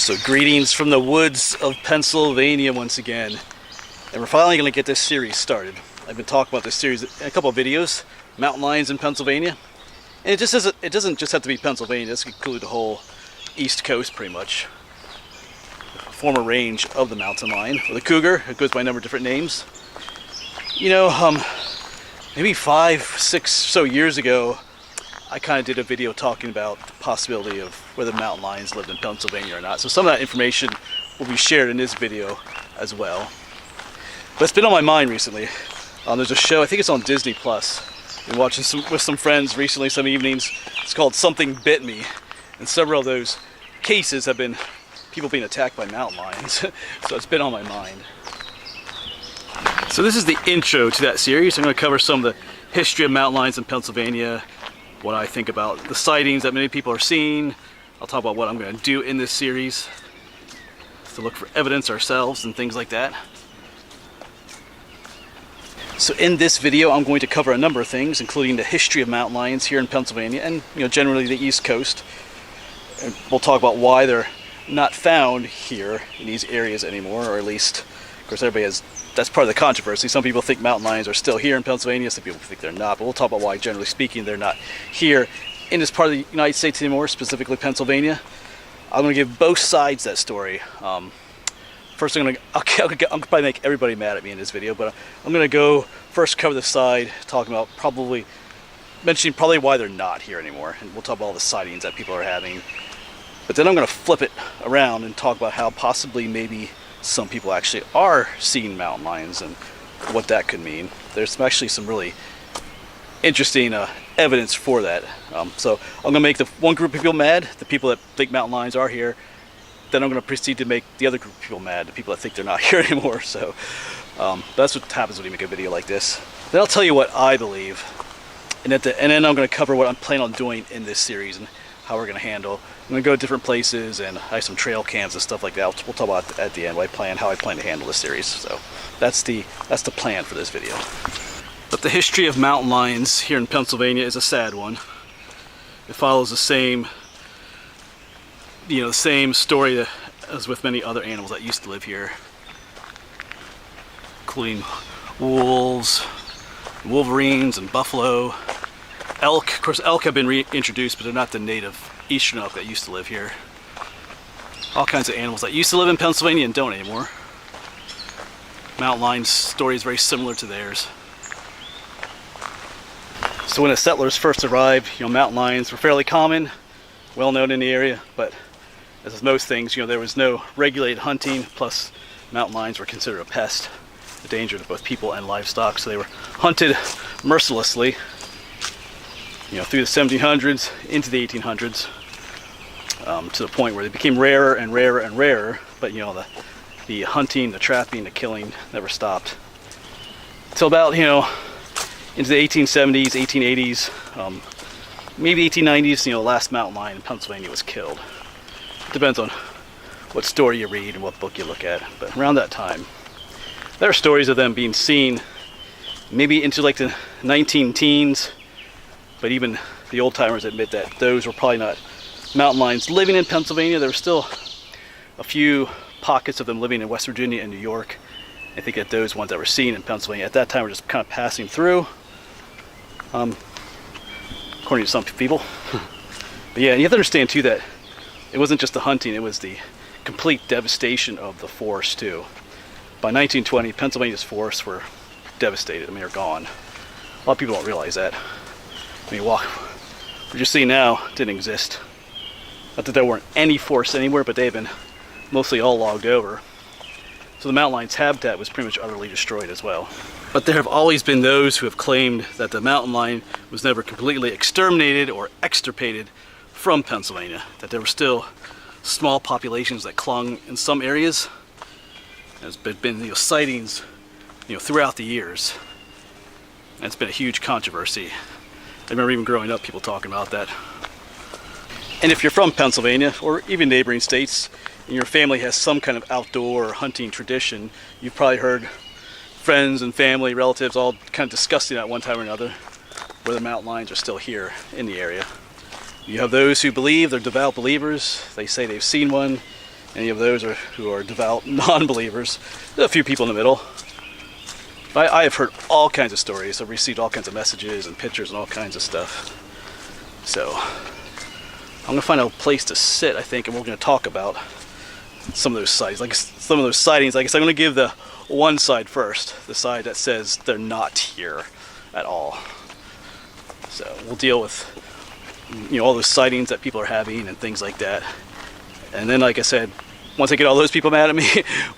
So greetings from the woods of Pennsylvania once again. And we're finally going to get this series started. I've been talking about this series in a couple of videos, mountain lions in Pennsylvania. And it doesn't just have to be Pennsylvania, this could include the whole East Coast pretty much. A former range of the mountain lion, or the cougar, it goes by a number of different names. You know, maybe 5, 6 so years ago, I kind of did a video talking about the possibility of whether mountain lions lived in Pennsylvania or not. So some of that information will be shared in this video as well. But it's been on my mind recently. There's a show, I think it's on Disney Plus. I've been watching with some friends recently, some evenings. It's called Something Bit Me. And several of those cases have been people being attacked by mountain lions. So it's been on my mind. So this is the intro to that series. I'm going to cover some of the history of mountain lions in Pennsylvania, what I think about the sightings that many people are seeing. I'll talk about what I'm going to do in this series to look for evidence ourselves and things like that. So in this video I'm going to cover a number of things, including the history of mountain lions here in Pennsylvania and generally the East Coast. And we'll talk about why they're not found here in these areas anymore, or at least, of course, that's part of the controversy. Some people think mountain lions are still here in Pennsylvania, some people think they're not, but we'll talk about why, generally speaking, they're not here in this part of the United States anymore, specifically Pennsylvania. I'm going to give both sides that story. First, I'll probably make everybody mad at me in this video, but I'm going to go first cover the side, talking about mentioning why they're not here anymore, and we'll talk about all the sightings that people are having. But then I'm going to flip it around and talk about how possibly maybe some people actually are seeing mountain lions and what that could mean. There's actually some really interesting evidence for that. So I'm going to make the one group of people mad, the people that think mountain lions are here. Then I'm going to proceed to make the other group of people mad, the people that think they're not here anymore. So that's what happens when you make a video like this. Then I'll tell you what I believe. And then I'm going to cover what I'm planning on doing in this series and how we're going to handle. I'm going to go to different places, and I have some trail cams and stuff like that. We'll talk about at the end how I plan to handle this series. So that's the plan for this video. But the history of mountain lions here in Pennsylvania is a sad one. It follows the same story as with many other animals that used to live here, including wolves, wolverines, and buffalo. Elk, of course, elk have been reintroduced, but they're not the native eastern elk that used to live here. All kinds of animals that used to live in Pennsylvania and don't anymore. Mountain lions' story is very similar to theirs. So when the settlers first arrived, mountain lions were fairly common, well known in the area, but as with most things, there was no regulated hunting, plus mountain lions were considered a pest, a danger to both people and livestock, so they were hunted mercilessly, through the 1700s into the 1800s, to the point where they became rarer and rarer and rarer, but the hunting, the trapping, the killing never stopped. Until about, into the 1870s, 1880s, maybe 1890s, the last mountain lion in Pennsylvania was killed. Depends on what story you read and what book you look at, but around that time there are stories of them being seen maybe into like the 19-teens, but even the old timers admit that those were probably not mountain lions living in Pennsylvania. There were still a few pockets of them living in West Virginia and New York. I think that those ones that were seen in Pennsylvania at that time were just kind of passing through, according to some people. But yeah, you have to understand too that it wasn't just the hunting, it was the complete devastation of the forests too. By 1920, Pennsylvania's forests were devastated. They're gone. A lot of people don't realize that. What you're seeing now didn't exist. Not that there weren't any forests anywhere, but they've been mostly all logged over. So the mountain lion's habitat was pretty much utterly destroyed as well. But there have always been those who have claimed that the mountain lion was never completely exterminated or extirpated from Pennsylvania, that there were still small populations that clung in some areas. There's been sightings throughout the years, and it's been a huge controversy. I remember even growing up people talking about that. And if you're from Pennsylvania or even neighboring states and your family has some kind of outdoor or hunting tradition, you've probably heard friends and family, relatives all kind of discussing at one time or another whether mountain lions are still here in the area. You have those who believe, they're devout believers, they say they've seen one. Any of those who are devout non-believers. There's a few people in the middle. I have heard all kinds of stories. I've received all kinds of messages and pictures and all kinds of stuff. So I'm going to find a place to sit, I think, and we're going to talk about some of those sightings. Like some of those sightings, I guess I'm going to give the one side first, the side that says they're not here at all. So we'll deal with, you know, all those sightings that people are having and things like that. And then, like I said, once I get all those people mad at me,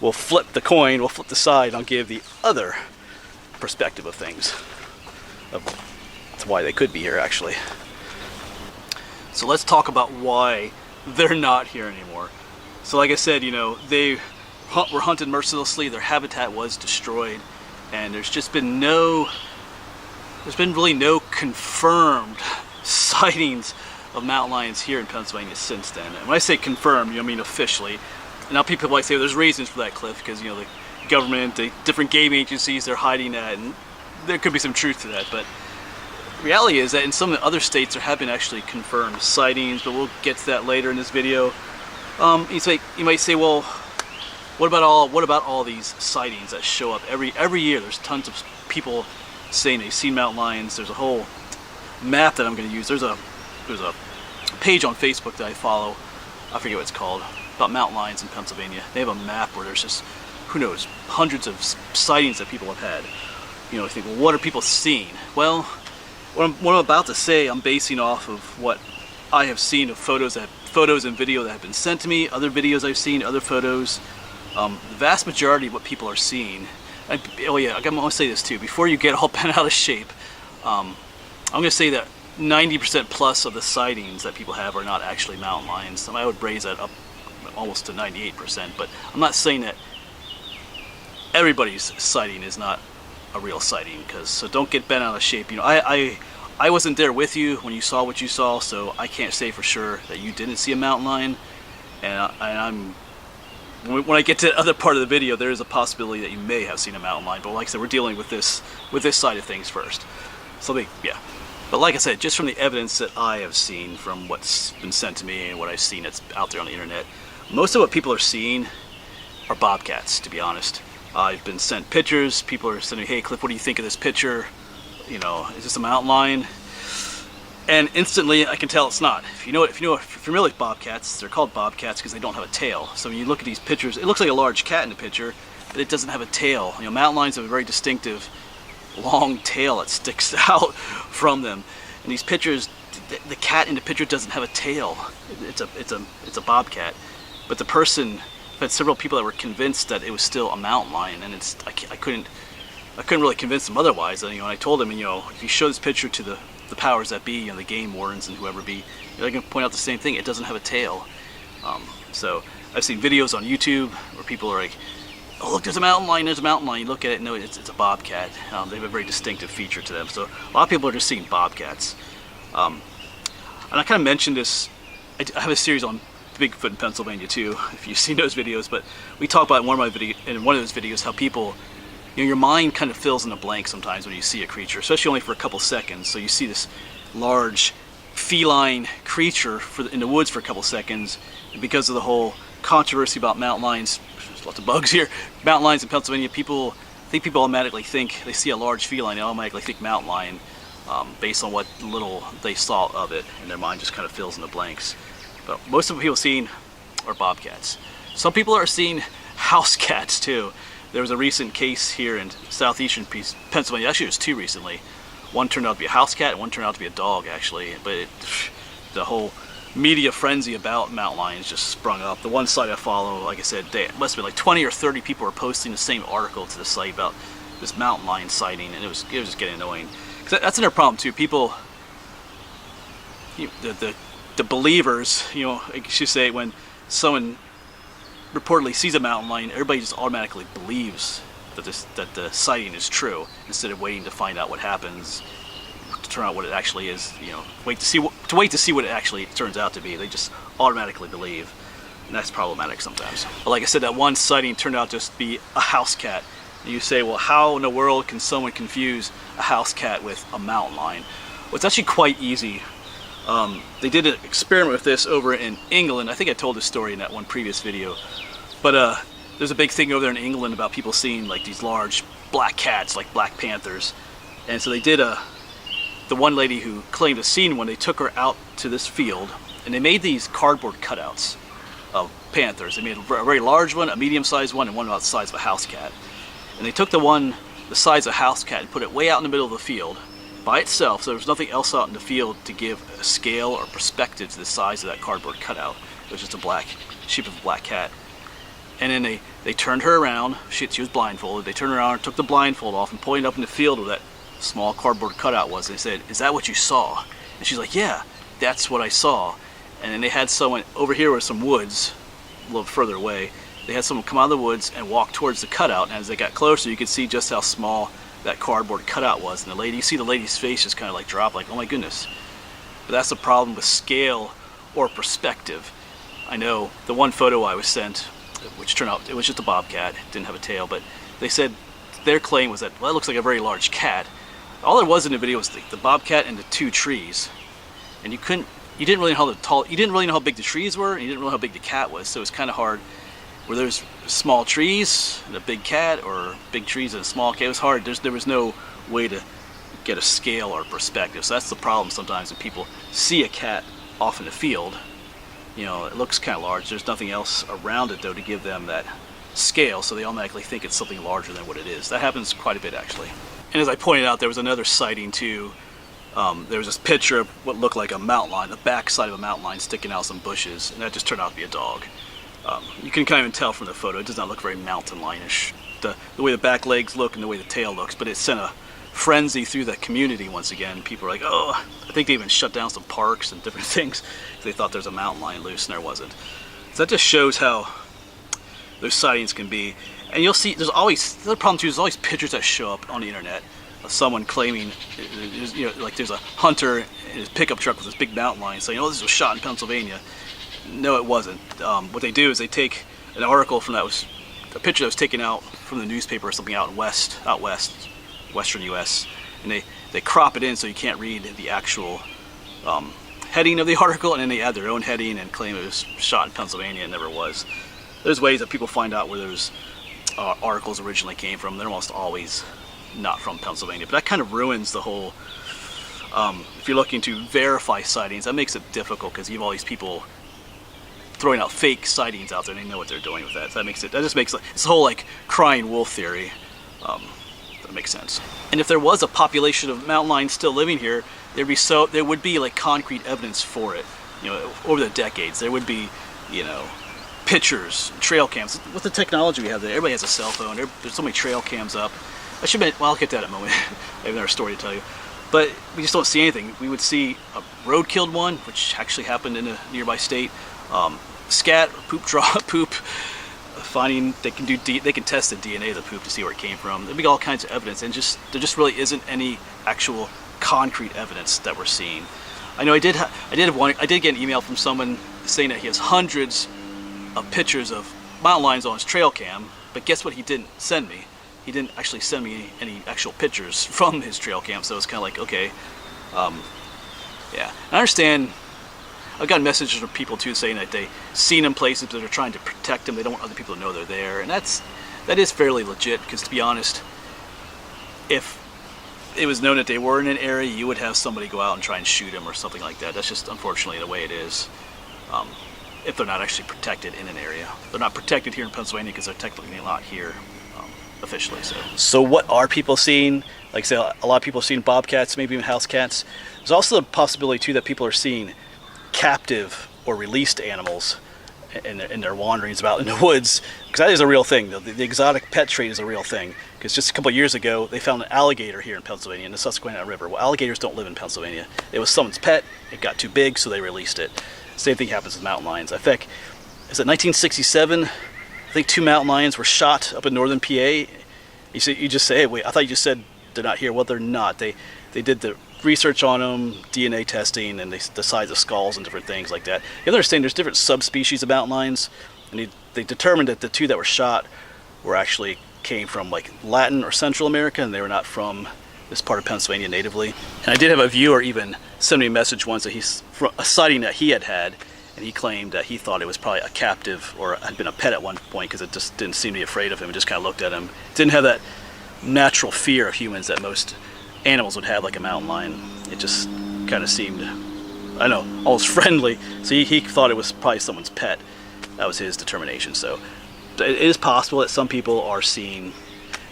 we'll flip the coin, we'll flip the side, and I'll give the other perspective of things, of why they could be here, actually. So let's talk about why they're not here anymore. So like I said, you know, they were hunted mercilessly, their habitat was destroyed, and there's been really no confirmed sightings of mountain lions here in Pennsylvania since then. And when I say confirmed, you know, I mean officially. And now people might say, well, there's reasons for that, Cliff, because, you know, the government, the different game agencies, they're hiding that, and there could be some truth to that. But the reality is that in some of the other states there have been actually confirmed sightings, but we'll get to that later in this video. You might say, well, what about all these sightings that show up every year? There's tons of people saying they've seen mountain lions. There's a whole map that I'm going to use. There's a page on Facebook that I follow, I forget what it's called, about mountain lions in Pennsylvania. They have a map where there's just, who knows, hundreds of sightings that people have had. You know, I think, well, what are people seeing? Well, what I'm about to say, I'm basing off of what I have seen of photos and video that have been sent to me, other videos I've seen, other photos. The vast majority of what people are seeing, oh yeah, I'm going to say this too, before you get all bent out of shape, I'm going to say that 90% plus of the sightings that people have are not actually mountain lions. I would raise that up almost to 98%, but I'm not saying that everybody's sighting is not a real sighting, so don't get bent out of shape. You know, I wasn't there with you when you saw what you saw, so I can't say for sure that you didn't see a mountain lion. And when I get to the other part of the video, there is a possibility that you may have seen a mountain lion. But like I said, we're dealing with this side of things first. So yeah. But like I said, just from the evidence that I have seen, from what's been sent to me and what I've seen that's out there on the internet, most of what people are seeing are bobcats, to be honest. I've been sent pictures. People are sending, hey Cliff, what do you think of this picture? You know, is this a mountain lion? And instantly I can tell it's not. If you're familiar with bobcats, they're called bobcats because they don't have a tail. So when you look at these pictures, it looks like a large cat in the picture, but it doesn't have a tail. You know, mountain lions have a very distinctive long tail that sticks out from them. And these pictures, the cat in the picture doesn't have a tail. It's a bobcat. But the person, I've had several people that were convinced that it was still a mountain lion, and I couldn't really convince them otherwise. And, you know, I told them, you know, if you show this picture to the powers that be, you know, the game wardens and whoever be, they're going to point out the same thing. It doesn't have a tail. So I've seen videos on YouTube where people are like, oh look, there's a mountain lion, there's a mountain lion. You look at it, no, it's a bobcat. They have a very distinctive feature to them. So a lot of people are just seeing bobcats. And I kind of mentioned this, I have a series on Bigfoot in Pennsylvania too, if you've seen those videos, but we talk about in one of those videos how people, you know, your mind kind of fills in the blank sometimes when you see a creature, especially only for a couple seconds. So you see this large feline creature in the woods for a couple seconds, and because of the whole controversy about mountain lions, there's lots of bugs here, mountain lions in Pennsylvania, people automatically think, they see a large feline, they automatically think mountain lion, based on what little they saw of it, and their mind just kind of fills in the blanks. But most of the people seeing are bobcats. Some people are seeing house cats too. There was a recent case here in southeastern Pennsylvania. Actually, it was two recently. One turned out to be a house cat, and one turned out to be a dog, actually. But the whole media frenzy about mountain lions just sprung up. The one site I follow, like I said, it must have been like 20 or 30 people were posting the same article to the site about this mountain lion sighting, and it was just getting annoying. 'Cause that's another problem too. People, the believers, you know, I should say, when someone reportedly sees a mountain lion, everybody just automatically believes that the sighting is true, instead of waiting to find out what happens, to turn out what it actually is. You know, wait to see what it actually turns out to be. They just automatically believe, and that's problematic sometimes. But like I said, that one sighting turned out to just be a house cat. And you say, well, how in the world can someone confuse a house cat with a mountain lion? Well, it's actually quite easy They did an experiment with this over in England. I think I told this story in that one previous video. But there's a big thing over there in England about people seeing like these large black cats, like black panthers. And so they did the one lady who claimed to have seen one, they took her out to this field and they made these cardboard cutouts of panthers. They made a very large one, a medium-sized one, and one about the size of a house cat. And they took the one the size of a house cat and put it way out in the middle of the field by itself, so there was nothing else out in the field to give a scale or perspective to the size of that cardboard cutout. It was just a black sheep of a black cat. And then they turned her around. She was blindfolded. They turned her around, took the blindfold off, and pointed up in the field where that small cardboard cutout was. They said, "Is that what you saw?" And she's like, "Yeah, that's what I saw." And then they had someone over here with some woods, a little further away. They had someone come out of the woods and walk towards the cutout. And as they got closer, you could see just how small that cardboard cutout was. And the lady, you see the lady's face just kind of like drop, like, "Oh my goodness." But that's the problem with scale or perspective. I know the one photo I was sent, which turned out it was just a bobcat, didn't have a tail, but they said their claim was that, well, it looks like a very large cat. All there was in the video was the bobcat and the two trees, and you didn't really know how big the trees were, and you didn't really know how big the cat was. So it was kind of hard. Where there's small trees and a big cat, or big trees and a small cat, it was hard. There was no way to get a scale or perspective. So that's the problem sometimes when people see a cat off in the field. You know, it looks kind of large. There's nothing else around it though to give them that scale, so they automatically think it's something larger than what it is. That happens quite a bit actually. And as I pointed out, there was another sighting too. There was this picture of what looked like a mountain lion, the back side of a mountain lion sticking out some bushes, and that just turned out to be a dog. You can kind of even tell from the photo, it does not look very mountain lionish. The way the back legs look and the way the tail looks, but it sent a frenzy through the community once again. People are like, oh, I think they even shut down some parks and different things. They thought there's a mountain lion loose and there wasn't. So that just shows how those sightings can be. And you'll see, there's always, the other problem too, there's always pictures that show up on the internet of someone claiming, you know, like there's a hunter in his pickup truck with this big mountain lion saying, oh, this was shot in Pennsylvania. No, it wasn't. What they do is they take an article from a picture that was taken out from the newspaper or something out west, western U.S., and they crop it in so you can't read the actual heading of the article, and then they add their own heading and claim it was shot in Pennsylvania. It never was. There's ways that people find out where those articles originally came from. They're almost always not from Pennsylvania, but that kind of ruins the whole. If you're looking to verify sightings, that makes it difficult because you have all these people throwing out fake sightings out there, and they know what they're doing with that. So that just makes it's the whole like crying wolf theory. That makes sense. And if there was a population of mountain lions still living here, there would be like concrete evidence for it. You know, over the decades, there would be, you know, pictures, trail cams. With the technology we have there, everybody has a cell phone. There's so many trail cams up. Well, I'll get to that in a moment. I have another story to tell you. But we just don't see anything. We would see a road-killed one, which actually happened in a nearby state. Scat or poop finding they can test the DNA of the poop to see where it came from. There'd be all kinds of evidence, and there just really isn't any actual concrete evidence that we're seeing. I know I did get an email from someone saying that he has hundreds of pictures of mountain lions on his trail cam, but guess what he didn't send me? He didn't actually send me any actual pictures from his trail cam, so it's kind of like, okay, yeah. I understand. I've gotten messages from people too saying that they've seen them places, but they're trying to protect them. They don't want other people to know they're there, and that is fairly legit. Because to be honest, if it was known that they were in an area, you would have somebody go out and try and shoot them or something like that. That's just unfortunately the way it is. If they're not actually protected in an area, they're not protected here in Pennsylvania because they're technically not here officially. So what are people seeing? Like I say, a lot of people are seeing bobcats, maybe even house cats. There's also the possibility too that people are seeing captive or released animals in their wanderings about in the woods, because that is a real thing. The exotic pet trade is a real thing, because just a couple of years ago they found an alligator here in Pennsylvania in the Susquehanna River. Well, alligators don't live in Pennsylvania. It was someone's pet. It got too big, so they released it. Same thing happens with mountain lions. I think, is it 1967? I think 2 mountain lions were shot up in northern PA. You just say, hey, wait, I thought you just said they're not here. Well, they're not. They did the research on them, DNA testing, and the size of skulls and different things like that. You understand there's different subspecies of mountain lions, and they determined that the 2 that were shot were actually came from like Latin or Central America, and they were not from this part of Pennsylvania natively. And I did have a viewer even send me a message once that he's a sighting that he had, and he claimed that he thought it was probably a captive or had been a pet at one point because it just didn't seem to be afraid of him. It just kind of looked at him. Didn't have that natural fear of humans that most animals would have, like a mountain lion. It just kind of seemed, I don't know, almost friendly. So he thought it was probably someone's pet. That was his determination. So it is possible that some people are seeing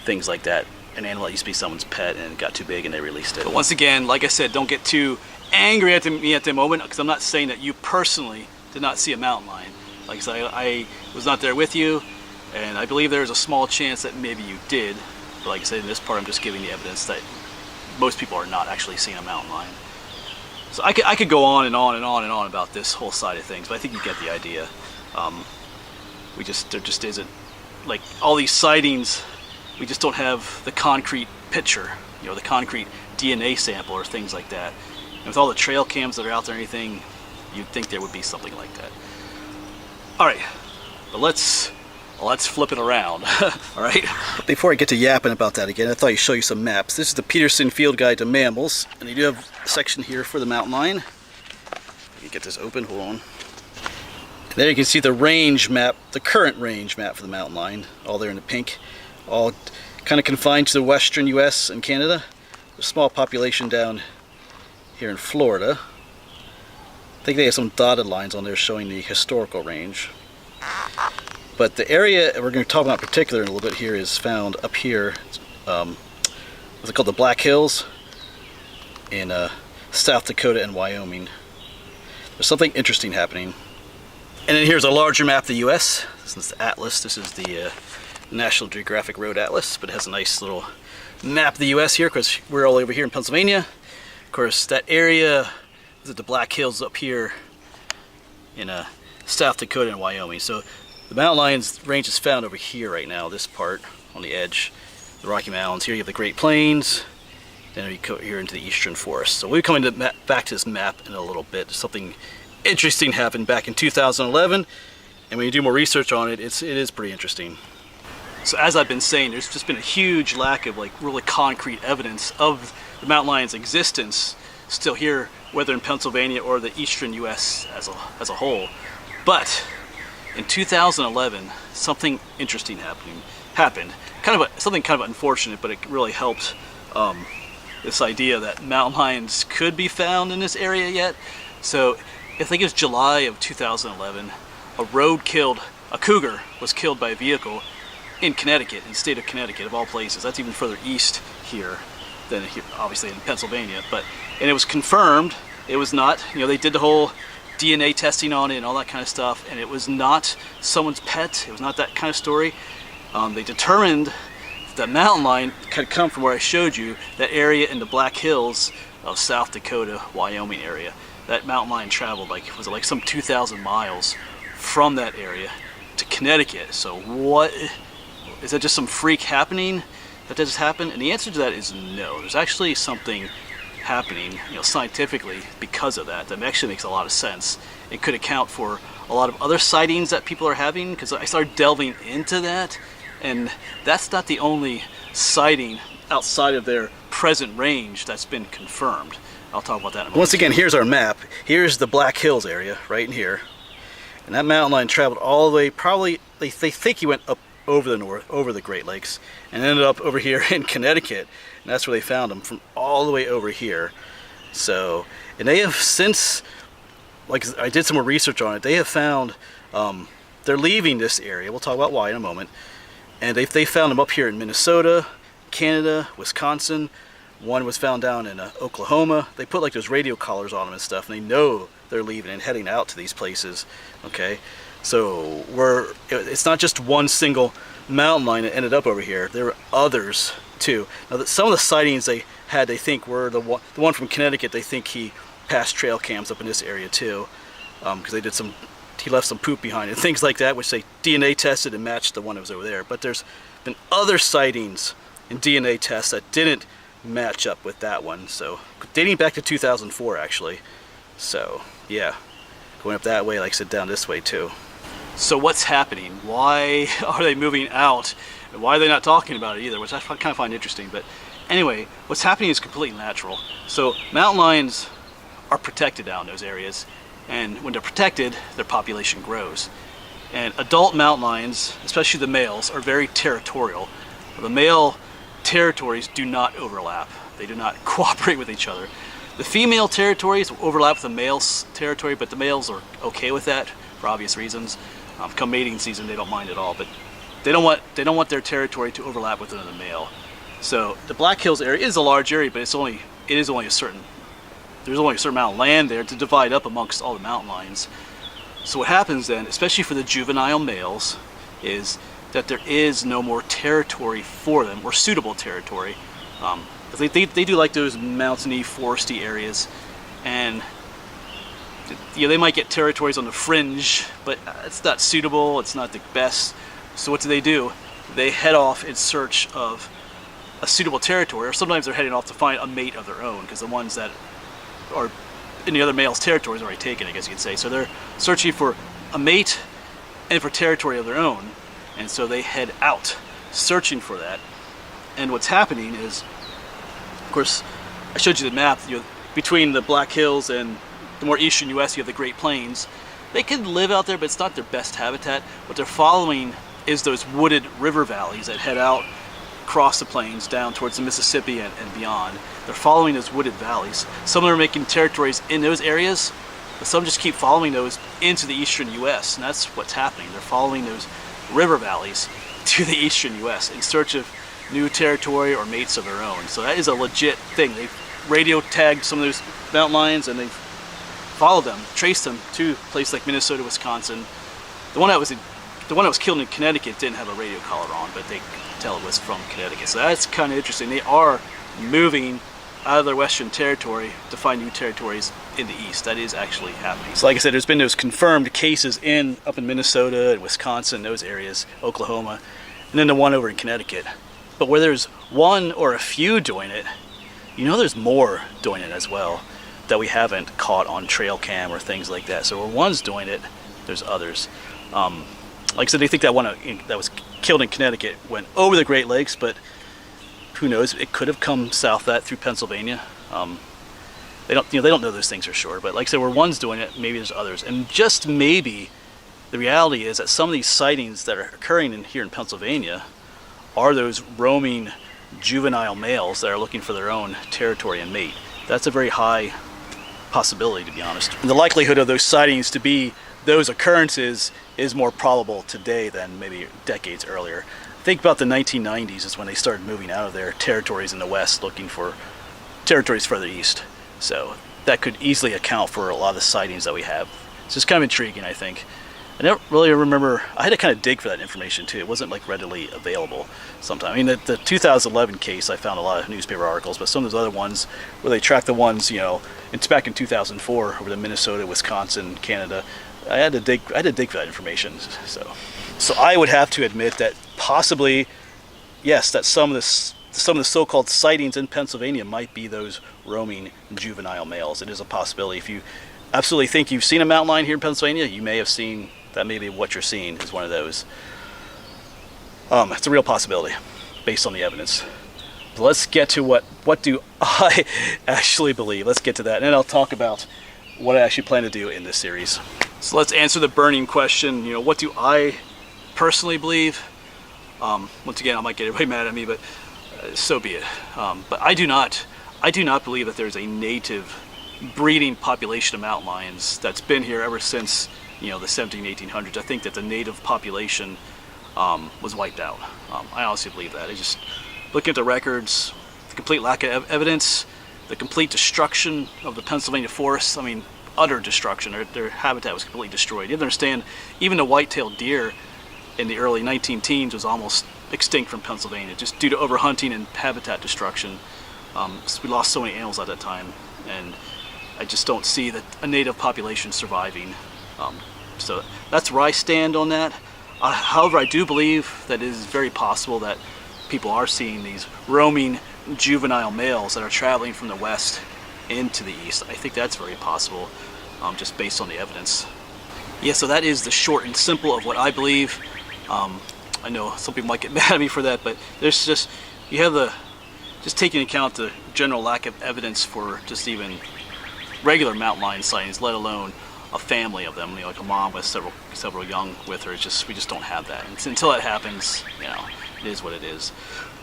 things like that. An animal that used to be someone's pet and got too big and they released it. But once again, like I said, don't get too angry at me at the moment, because I'm not saying that you personally did not see a mountain lion. Like I said, I was not there with you, and I believe there's a small chance that maybe you did. But like I said, in this part, I'm just giving the evidence that most people are not actually seeing a mountain lion. So I could go on and on and on and on about this whole side of things, but I think you get the idea. There just isn't, like, all these sightings, we just don't have the concrete picture, you know, the concrete DNA sample or things like that. And with all the trail cams that are out there and anything, you'd think there would be something like that. All right, but let's flip it around. All right. Before I get to yapping about that again, I thought I'd show you some maps. This is the Peterson Field Guide to Mammals, and you do have a section here for the mountain lion. Let me get this open. Hold on. And there you can see the range map, the current range map for the mountain lion, all there in the pink. All kind of confined to the western U.S. and Canada. There's a small population down here in Florida. I think they have some dotted lines on there showing the historical range. But the area we're going to talk about in particular in a little bit here is found up here. What's it called? The Black Hills in South Dakota and Wyoming. There's something interesting happening. And then here's a larger map of the U.S. This is the Atlas. This is the National Geographic Road Atlas, but it has a nice little map of the U.S. here because we're all over here in Pennsylvania. Of course, that area is the Black Hills up here in South Dakota and Wyoming. So the mountain lion's range is found over here right now, this part on the edge, the Rocky Mountains. Here you have the Great Plains, then we go here into the eastern forest. So we'll be coming back to this map in a little bit. Something interesting happened back in 2011, and when you do more research on it, it is pretty interesting. So as I've been saying, there's just been a huge lack of, like, really concrete evidence of the mountain lion's existence still here, whether in Pennsylvania or the eastern U.S. as a whole. But in 2011, something interesting happened. Something kind of unfortunate, but it really helped this idea that mountain lions could be found in this area yet. So I think it was July of 2011, a cougar was killed by a vehicle in Connecticut, in the state of Connecticut, of all places. That's even further east here than here, obviously in Pennsylvania. And it was confirmed. It was not, you know, they did the whole DNA testing on it and all that kind of stuff, and it was not someone's pet. It was not that kind of story. They determined that mountain lion had come from where I showed you, that area in the Black Hills of South Dakota, Wyoming area. That mountain lion traveled, like, was it like some 2,000 miles from that area to Connecticut. So what? Is that just some freak happening that just happened? And the answer to that is no. There's actually something happening, you know, scientifically because of that. That actually makes a lot of sense. It could account for a lot of other sightings that people are having, because I started delving into that, and that's not the only sighting outside of their present range that's been confirmed. I'll talk about that in a moment. Once again, here's our map. Here's the Black Hills area right in here. And that mountain lion traveled all the way, probably, they think he went up over the north, over the Great Lakes, and ended up over here in Connecticut. And that's where they found him, from all the way over here. So, and they have since, like I did some more research on it, they have found, they're leaving this area. We'll talk about why in a moment. And they found them up here in Minnesota, Canada, Wisconsin. One was found down in Oklahoma. They put like those radio collars on them and stuff, and they know they're leaving and heading out to these places. Okay, so it's not just one single mountain lion that ended up over here. There were others too. Now, some of the sightings they had, they think were the one from Connecticut. They think he passed trail cams up in this area too, because he left some poop behind and things like that, which they DNA tested and matched the one that was over there. But there's been other sightings and DNA tests that didn't match up with that one. So dating back to 2004 actually. So yeah, going up that way, like I said, down this way too. So what's happening? Why are they moving out? And why are they not talking about it either? Which I kind of find interesting. But Anyway, what's happening is completely natural. So mountain lions are protected down in those areas, and when they're protected, their population grows. And adult mountain lions, especially the males, are very territorial. The male territories do not overlap. They do not cooperate with each other. The female territories overlap with the male's territory, but the males are okay with that for obvious reasons. Come mating season, they don't mind at all, but they don't want their territory to overlap with another male. So the Black Hills area is a large area, but there's only a certain amount of land there to divide up amongst all the mountain lions. So what happens then, especially for the juvenile males, is that there is no more territory for them, or suitable territory. They do like those mountainy, foresty areas, and they might get territories on the fringe, but it's not suitable, it's not the best. So what do? They head off in search of a suitable territory, or sometimes they're heading off to find a mate of their own, because the ones that are in the other male's territory is already taken, I guess you could say. So they're searching for a mate and for territory of their own, and so they head out searching for that. And what's happening is, of course, I showed you the map, between the Black Hills and the more eastern US, you have the Great Plains. They can live out there, but it's not their best habitat. What they're following is those wooded river valleys that head out across the plains down towards the Mississippi and beyond. They're following those wooded valleys. Some are making territories in those areas, but some just keep following those into the eastern US, and that's what's happening. They're following those river valleys to the eastern US in search of new territory or mates of their own. So that is a legit thing. They've radio tagged some of those mountain lions, and they've followed them, traced them to places like Minnesota, Wisconsin. The one that was killed in Connecticut didn't have a radio collar on, but they could tell it was from Connecticut. So that's kind of interesting. They are moving out of their western territory to find new territories in the east. That is actually happening. So like I said, there's been those confirmed cases up in Minnesota and Wisconsin, those areas, Oklahoma, and then the one over in Connecticut. But where there's one or a few doing it, there's more doing it as well that we haven't caught on trail cam or things like that. So where one's doing it, there's others. Like I said, they think that one that was killed in Connecticut went over the Great Lakes, but who knows? It could have come south that through Pennsylvania. They don't know those things for sure. But like I said, where one's doing it, maybe there's others. And just maybe the reality is that some of these sightings that are occurring here in Pennsylvania are those roaming juvenile males that are looking for their own territory and mate. That's a very high possibility, to be honest. And the likelihood of those sightings to be those occurrences is more probable today than maybe decades earlier. Think about the 1990s is when they started moving out of their territories in the west, looking for territories further east. So that could easily account for a lot of the sightings that we have. It's just kind of intriguing, I think. I don't really remember, I had to kind of dig for that information too. It wasn't like readily available sometimes. I mean, the 2011 case, I found a lot of newspaper articles, but some of those other ones where they tracked the ones, it's back in 2004 over to Minnesota, Wisconsin, Canada. I had to dig for that information. So I would have to admit that possibly, yes, that some of the so-called sightings in Pennsylvania might be those roaming juvenile males. It is a possibility. If you absolutely think you've seen a mountain lion here in Pennsylvania, you may have seen that. Maybe what you're seeing is one of those. It's a real possibility based on the evidence. But let's get to what do I actually believe. Let's get to that, and then I'll talk about what I actually plan to do in this series. So let's answer the burning question. What do I personally believe? Once again, I might get everybody mad at me, but so be it. But I do not believe that there's a native breeding population of mountain lions that's been here ever since the 1800s. I think that the native population was wiped out. I honestly believe that. I just looking at the records, the complete lack of evidence, the complete destruction of the Pennsylvania forests. I mean, utter destruction. Their habitat was completely destroyed. You have to understand, even the white-tailed deer in the early 19-teens was almost extinct from Pennsylvania just due to overhunting and habitat destruction. We lost so many animals at that time, and I just don't see that a native population surviving. So that's where I stand on that. However, I do believe that it is very possible that people are seeing these roaming juvenile males that are traveling from the west into the east. I think that's very possible, just based on the evidence. Yeah, so that is the short and simple of what I believe. I know some people might get mad at me for that, but there's just, you have the just taking into account the general lack of evidence for just even regular mountain lion sightings, let alone a family of them, you know, like a mom with several young with her. It's just, we just don't have that. And until that happens, you know, it is what it is.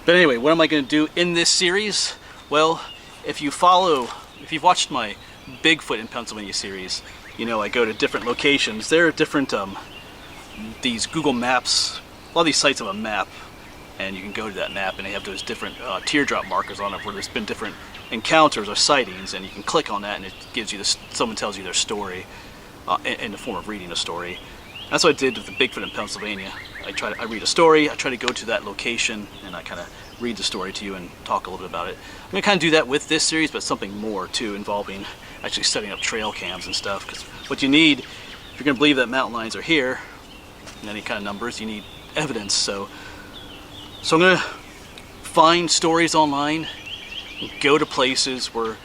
But anyway, what am I going to do in this series? Well, if you've watched my Bigfoot in Pennsylvania series, you know, I go to different locations. There are different, these Google Maps, a lot of these sites have a map, and you can go to that map and they have those different teardrop markers on it where there's been different encounters or sightings, and you can click on that and it gives you this, someone tells you their story in the form of reading a story. That's what I did with the Bigfoot in Pennsylvania. I read a story, I try to go to that location, and I kind of read the story to you and talk a little bit about it. I'm going to kind of do that with this series, but something more too, involving actually setting up trail cams and stuff. Because what you need, if you're going to believe that mountain lions are here, in any kind of numbers, you need evidence. So I'm going to find stories online, and go to places where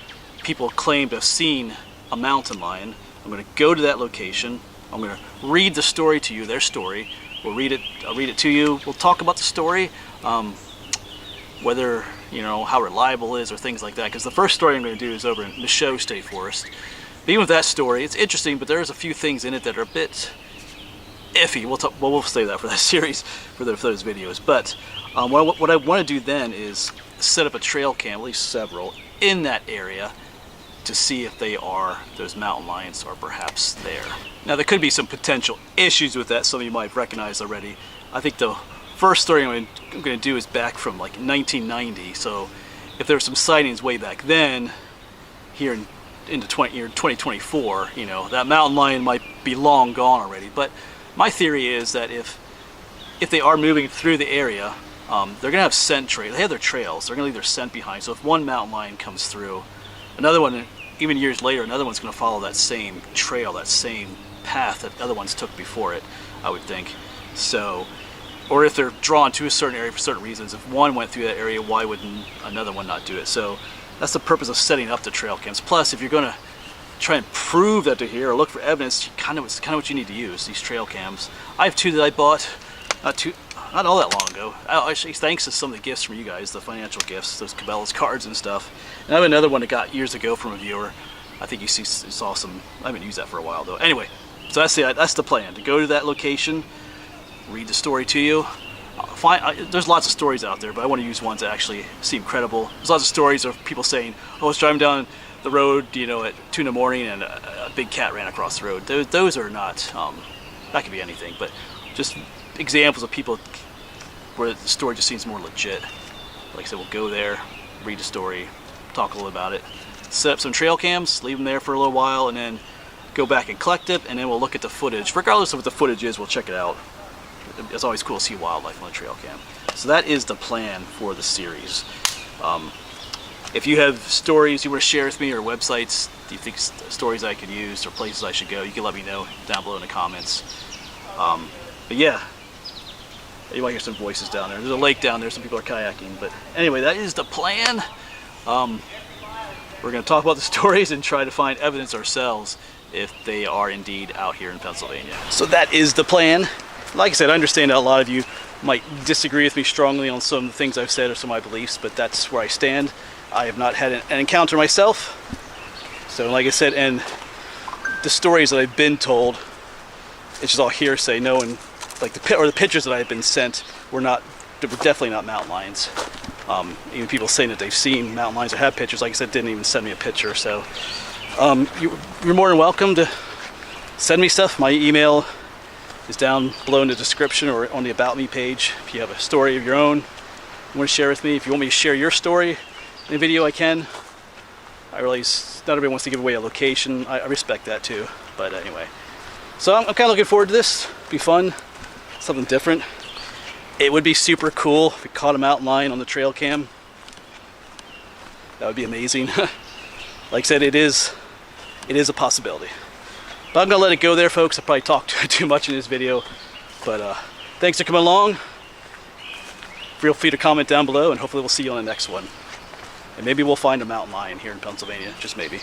people claim to have seen a mountain lion. I'm going to go to that location. I'm going to read the story to you, their story. I'll read it to you. We'll talk about the story, whether, you know, how reliable it is or things like that. Because the first story I'm going to do is over in Michaud State Forest. But even with that story, it's interesting, but there's a few things in it that are a bit iffy. We'll save that for that series, for those videos. But what I want to do then is set up a trail cam, at least several, in that area to see if those mountain lions are perhaps there. Now, there could be some potential issues with that, some of you might have recognized already. I think the first story I'm going to do is back from like 1990, so if there were some sightings way back then, here into 2024, you know, that mountain lion might be long gone already. But my theory is that if they are moving through the area, they're going to have scent trails. They have their trails. They're going to leave their scent behind. So if one mountain lion comes through, another one, even years later, another one's going to follow that same trail, that same path that the other ones took before it, I would think. So, or if they're drawn to a certain area for certain reasons, if one went through that area, why wouldn't another one not do it? So that's the purpose of setting up the trail cams. Plus, if you're going to try and prove that they're here or look for evidence, it's kind of what you need to use, these trail cams. I have two that I bought not all that long ago. Actually, thanks to some of the gifts from you guys, the financial gifts, those Cabela's cards and stuff. And I have another one I got years ago from a viewer. I think you saw some. I haven't used that for a while though. Anyway, so that's the plan, to go to that location, read the story to you. There's lots of stories out there, but I want to use ones that actually seem credible. There's lots of stories of people saying, "Oh, I was driving down the road, you know, at 2 in the morning, and a big cat ran across the road." Those are not. That could be anything, but just examples of people where the story just seems more legit. Like I said, we'll go there, read the story, talk a little about it, set up some trail cams, leave them there for a little while, and then go back and collect it, and then we'll look at the footage. Regardless of what the footage is, we'll check it out. It's always cool to see wildlife on the trail cam. So that is the plan for the series. If you have stories you want to share with me, or websites do you think stories I could use or places I should go, you can let me know down below in the comments. But yeah, you might hear some voices down there. There's a lake down there, some people are kayaking. But anyway, that is the plan. We're going to talk about the stories and try to find evidence ourselves if they are indeed out here in Pennsylvania. So that is the plan. Like I said, I understand that a lot of you might disagree with me strongly on some of the things I've said or some of my beliefs, but that's where I stand. I have not had an encounter myself. So like I said, and the stories that I've been told, it's just all hearsay. No one, like the pictures that I've been sent were definitely not mountain lions. Even people saying that they've seen mountain lions or have pictures, like I said, didn't even send me a picture. So you're more than welcome to send me stuff. My email is down below in the description or on the About Me page. If you have a story of your own you want to share with me, if you want me to share your story in a video, I can. I realize not everybody wants to give away a location. I respect that too. But anyway, so I'm kind of looking forward to this. It'll be fun, something different. It would be super cool if we caught a mountain lion on the trail cam. That would be amazing. Like I said, it is a possibility. But I'm gonna let it go there, folks. I probably talked too much in this video. But thanks for coming along. Feel free to comment down below, and hopefully we'll see you on the next one. And maybe we'll find a mountain lion here in Pennsylvania, just maybe.